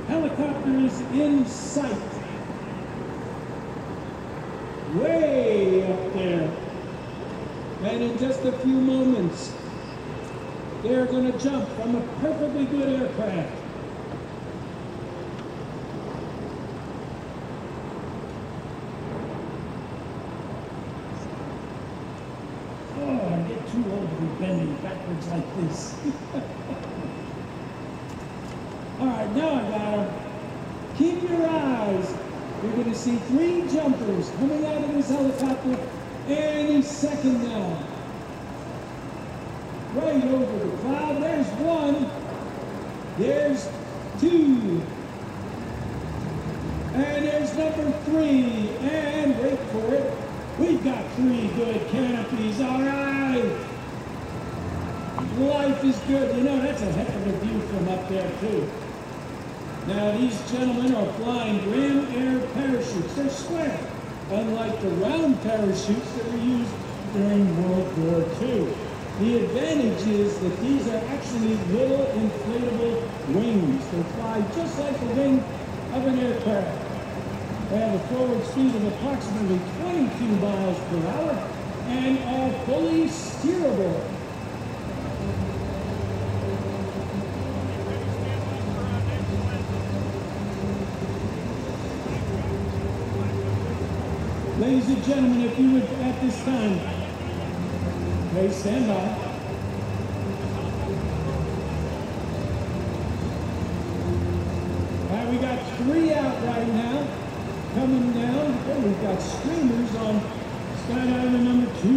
Helicopter is in sight. Way up there. And in just a few moments, they're going to jump from a perfectly good aircraft. Oh, I get too old to be bending backwards like this. All right, now I got them. Keep your eyes. You're going to see 3 jumpers coming out of this helicopter any second now. Right over the cloud. There's 1. There's 2. And there's number 3. And wait for it. We've got 3 good canopies. All right. Life is good. You know, that's a heck of a view from up there, too. Now, these gentlemen are flying Ram Air parachutes. They're square, unlike the round parachutes that were used during World War II. The advantage is that these are actually little inflatable wings. They fly just like the wing of an aircraft. They have a forward speed of approximately 22 miles per hour and are fully steerable. Ladies and gentlemen, if you would at this time, okay, stand by. All right, we got 3 out right now. Coming down, oh, we've got streamers on skydiver number 2.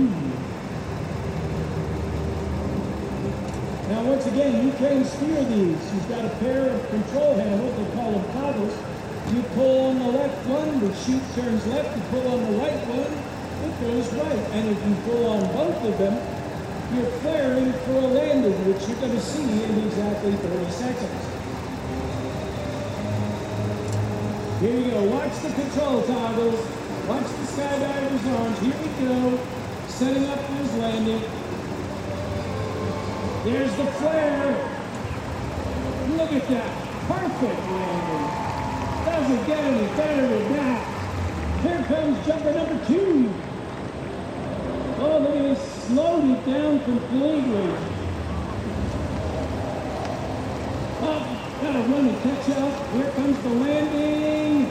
Now, once again, you can steer these. You've got a pair of control handles, they call them toggles. You pull on the left one, the chute turns left. You pull on the right one, it goes right. And if you pull on both of them, you're flaring for a landing, which you're going to see in exactly 30 seconds. Here you go. Watch the control toggles. Watch the skydiver's arms. Here we go. Setting up for his landing. There's the flare. Look at that. Perfect landing. Doesn't get any better than that. Here comes jumper number 2. Oh, look at this. Slowed it down completely. Oh, gotta run and catch up. Here comes the landing.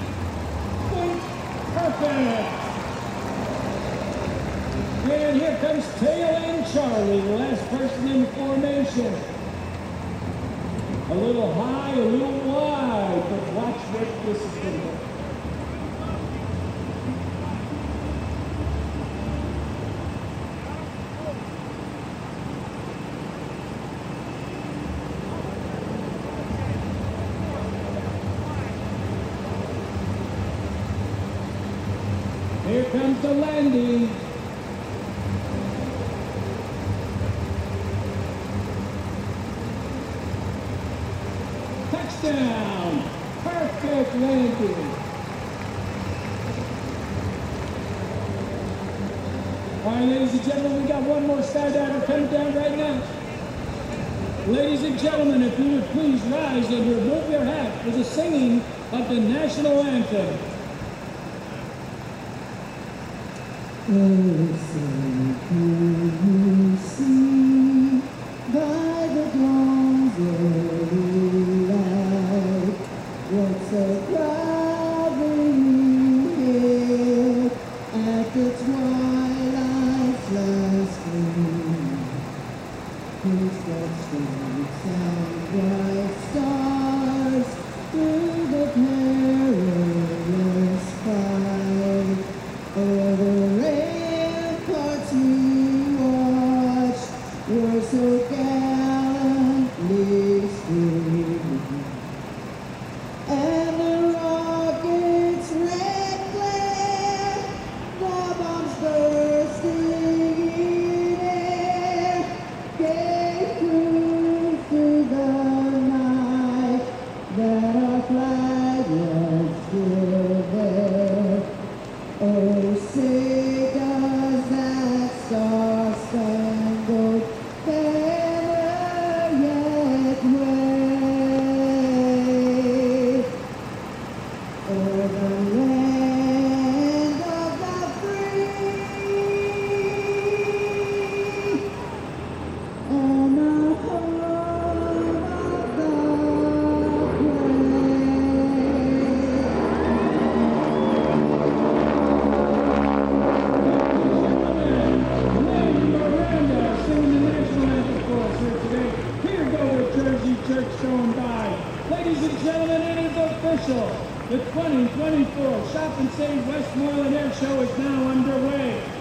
Boink. Perfect. And here comes Tail and Charlie, the last person in the formation. A little high, a little wide, but watch what this is going to do. Here comes the landing. Touchdown! Perfect landing. All right, ladies and gentlemen, we got one more skydiver coming down right now. Ladies and gentlemen, if you would please rise and remove your hat for the singing of the national anthem. Listen, can you see by the dawn's early light what's so proudly hailed at the twilight's last gleam? Footsteps, stripes, and bright stars through the perilous fight. O'er the ramparts we watched were so gallantly streaming, and the rocket's red glare, the bombs bursting in air, gave proof through the night that our flag was still there. Oh, say does that star-spangled banner yet wave church going by. Ladies and gentlemen, it is official. The 2024 Shop and Save Westmoreland Air Show is now underway.